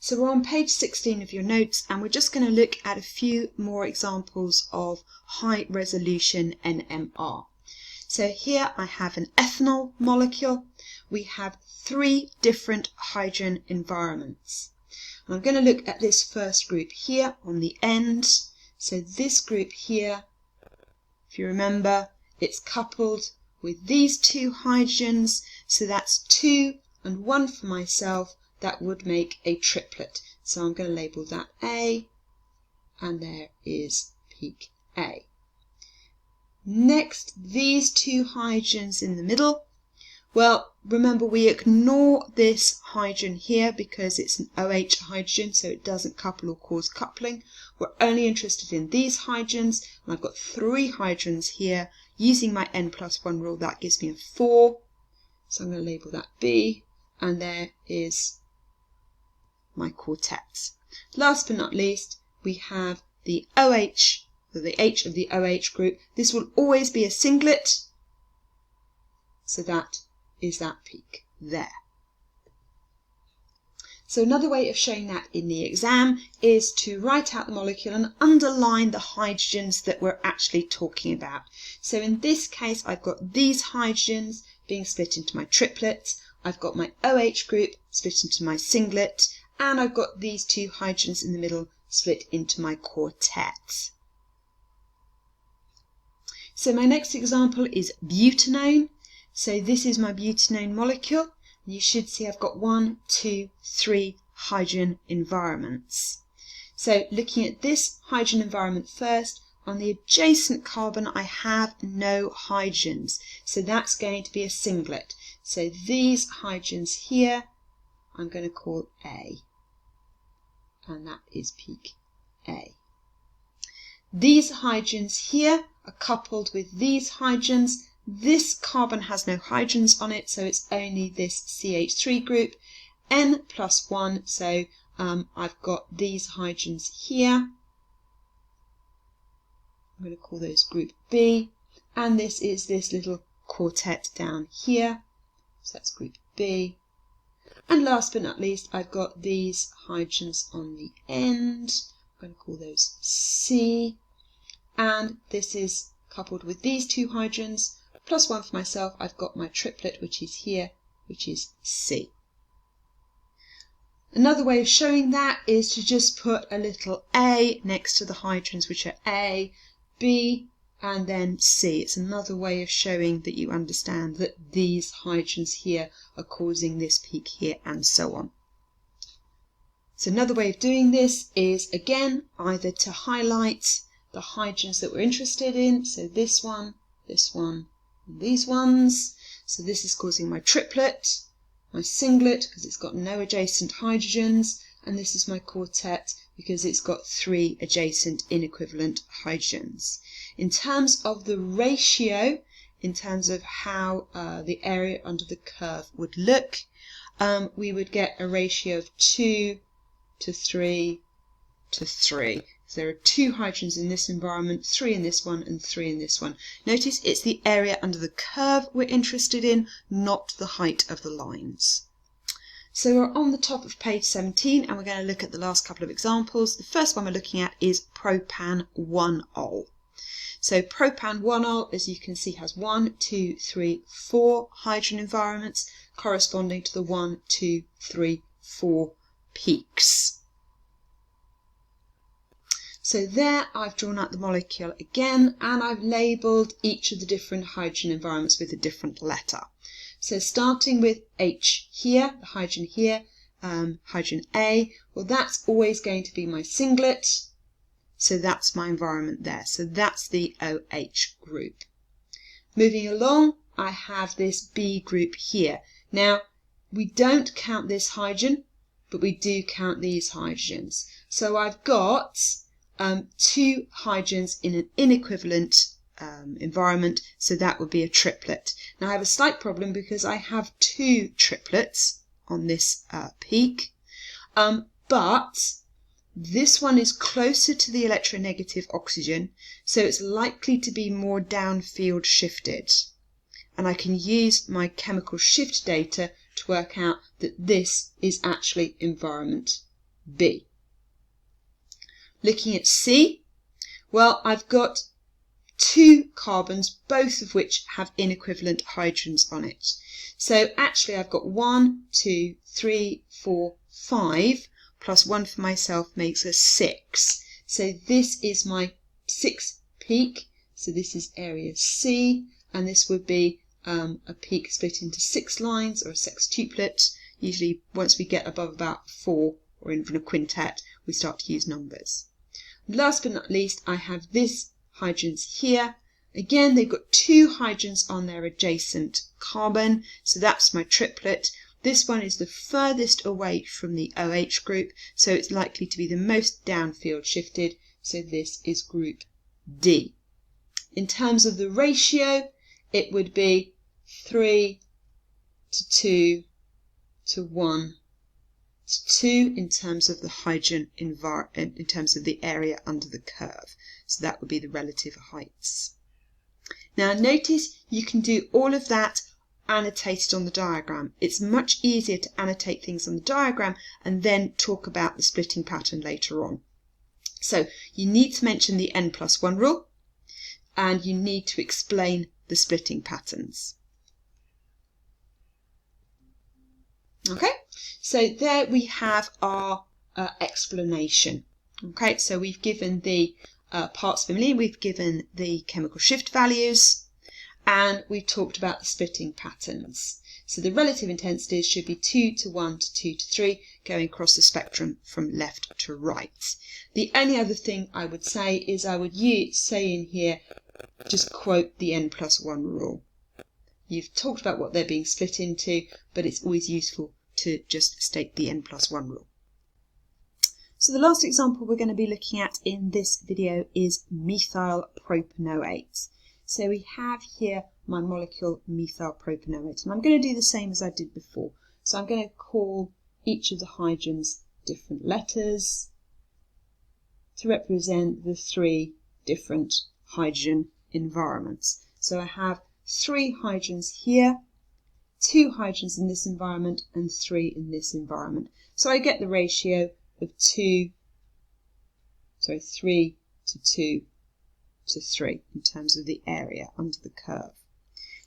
So we're on page 16 of your notes, and we're just going to look at a few more examples of high resolution NMR. So here I have an ethanol molecule. We have 3 different hydrogen environments. And I'm going to look at this first group here on the end. So this group here, if you remember, it's coupled with these 2 hydrogens. So that's 2 and 1 for myself. That would make a triplet. So I'm going to label that A, and there is peak A. Next, these 2 hydrogens in the middle. Well, remember we ignore this hydrogen here because it's an OH hydrogen, so it doesn't couple or cause coupling. We're only interested in these hydrogens, and I've got 3 hydrogens here. Using my n+1 rule, that gives me a 4. So I'm going to label that B, and there is my quartets. Last but not least, we have the OH, the H of the OH group. This will always be a singlet, so that is that peak there. So another way of showing that in the exam is to write out the molecule and underline the hydrogens that we're actually talking about. So in this case, I've got these hydrogens being split into my triplets. I've got my OH group split into my singlet, and I've got these 2 hydrogens in the middle split into my quartet. So my next example is butanone. So this is my butanone molecule. You should see I've got 1, 2, 3 hydrogen environments. So looking at this hydrogen environment first, on the adjacent carbon I have no hydrogens. So that's going to be a singlet. So these hydrogens here I'm going to call A, and that is peak A. These hydrogens here are coupled with these hydrogens. This carbon has no hydrogens on it, so it's only this CH3 group, n+1, so I've got these hydrogens here. I'm going to call those group B, and this is this little quartet down here, so that's group B. And last but not least, I've got these hydrogens on the end. I'm going to call those C, and this is coupled with these 2 hydrogens, plus 1 for myself. I've got my triplet, which is here, which is C. Another way of showing that is to just put a little A next to the hydrogens, which are A, B, and then C. It's another way of showing that you understand that these hydrogens here are causing this peak here, and so on. So another way of doing this is, again, either to highlight the hydrogens that we're interested in, so this one, and these ones. So this is causing my triplet, my singlet because it's got no adjacent hydrogens, and this is my quartet because it's got 3 adjacent inequivalent hydrogens. In terms of the ratio, in terms of how the area under the curve would look, we would get a ratio of 2 to 3 to 3. So there are 2 hydrogens in this environment, 3 in this one, and 3 in this one. Notice it's the area under the curve we're interested in, not the height of the lines. So we're on the top of page 17, and we're going to look at the last couple of examples. The first one we're looking at is propan-1-ol. So propan-1-ol, as you can see, has 1, 2, 3, 4 hydrogen environments corresponding to the 1, 2, 3, 4 peaks. So there I've drawn out the molecule again, and I've labelled each of the different hydrogen environments with a different letter. So starting with H here, the hydrogen here, hydrogen A, well that's always going to be my singlet, so that's my environment there. So that's the OH group. Moving along, I have this B group here. Now, we don't count this hydrogen, but we do count these hydrogens. So I've got 2 hydrogens in an inequivalent environment, so that would be a triplet. Now I have a slight problem because I have 2 triplets on this peak, but this one is closer to the electronegative oxygen, so it's likely to be more downfield shifted. And I can use my chemical shift data to work out that this is actually environment B. Looking at C, well, I've got 2 carbons, both of which have inequivalent hydrogens on it. So actually I've got 1, 2, 3, 4, 5, plus 1 for myself makes a 6. So this is my 6th peak. So this is area C, and this would be a peak split into 6 lines, or a sextuplet. Usually once we get above about 4, or even a quintet, we start to use numbers. Last but not least, I have this hydrogens here. Again, they've got 2 hydrogens on their adjacent carbon, so that's my triplet. This one is the furthest away from the OH group, so it's likely to be the most downfield shifted, so this is group D. In terms of the ratio, it would be 3 to 2 to 1 to 2 in terms of the hydrogen in terms of the area under the curve. So that would be the relative heights. Now notice you can do all of that annotated on the diagram. It's much easier to annotate things on the diagram and then talk about the splitting pattern later on. So you need to mention the n+1 rule, and you need to explain the splitting patterns. Okay, so there we have our explanation. Okay, so we've given the parts per million, we've given the chemical shift values, and we've talked about the splitting patterns. So the relative intensities should be 2 to 1 to 2 to 3, going across the spectrum from left to right. The only other thing I would say is I would say in here, just quote the n+1 rule. You've talked about what they're being split into, but it's always useful to just state the n+1 rule. So the last example we're going to be looking at in this video is methyl propanoate. So we have here my molecule methyl propanoate, and I'm going to do the same as I did before. So I'm going to call each of the hydrogens different letters to represent the 3 different hydrogen environments. So I have 3 hydrogens here, 2 hydrogens in this environment, and 3 in this environment. So I get the ratio of 3 to 2 to 3 in terms of the area under the curve.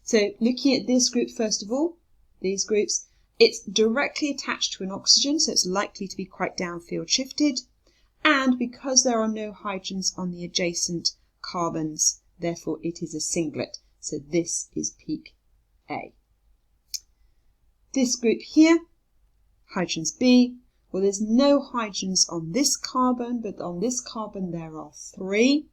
So looking at this group first of all, these groups, it's directly attached to an oxygen, so it's likely to be quite downfield shifted, and because there are no hydrogens on the adjacent carbons, therefore it is a singlet, so this is peak A. This group here, hydrogens B, well, there's no hydrogens on this carbon, but on this carbon there are 3.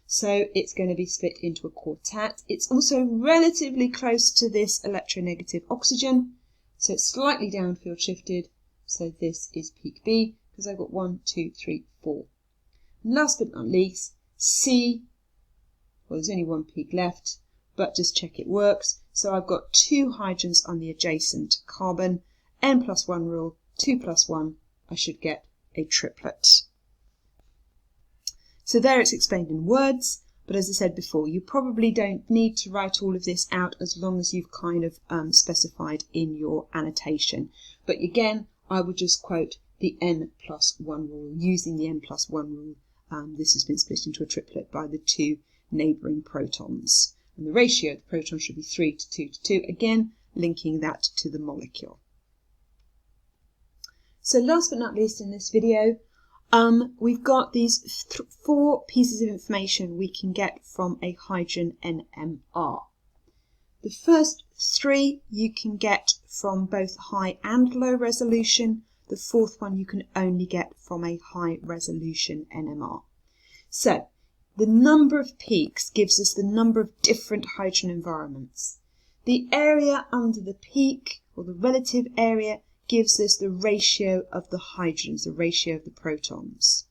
So it's going to be split into a quartet. It's also relatively close to this electronegative oxygen, so it's slightly downfield shifted. So this is peak B, because I've got 1, 2, 3, 4. And last but not least, C, well, there's only 1 peak left, but just check it works. So I've got 2 hydrogens on the adjacent carbon, n+1 rule, 2 + 1, I should get a triplet. So there it's explained in words, but as I said before, you probably don't need to write all of this out as long as you've kind of specified in your annotation. But again, I would just quote the n+1 rule. Using the n+1 rule, this has been split into a triplet by the 2 neighbouring protons. And the ratio of the protons should be 3 to 2 to 2, again linking that to the molecule. So last but not least in this video, we've got these 4 pieces of information we can get from a hydrogen NMR. The first 3 you can get from both high and low resolution. The 4th one you can only get from a high resolution NMR. So the number of peaks gives us the number of different hydrogen environments. The area under the peak, or the relative area, gives us the ratio of the hydrogens, the ratio of the protons.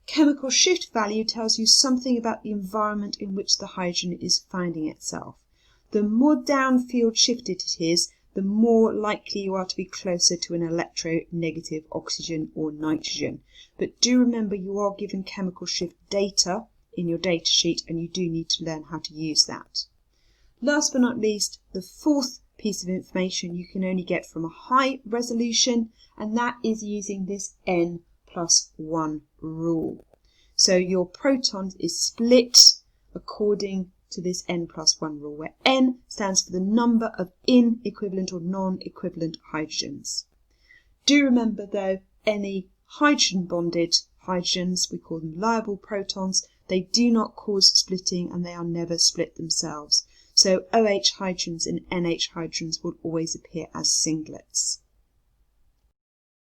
Chemical shift value tells you something about the environment in which the hydrogen is finding itself. The more downfield shifted it is, the more likely you are to be closer to an electronegative oxygen or nitrogen. But do remember you are given chemical shift data in your data sheet, and you do need to learn how to use that. Last but not least, the 4th piece of information you can only get from a high resolution, and that is using this n+1 N+1 rule. So your proton is split according to this N+1 rule, where N stands for the number of inequivalent or non-equivalent hydrogens. Do remember though, any hydrogen bonded hydrogens, we call them liable protons, they do not cause splitting and they are never split themselves. So OH hydrogens and NH hydrogens will always appear as singlets.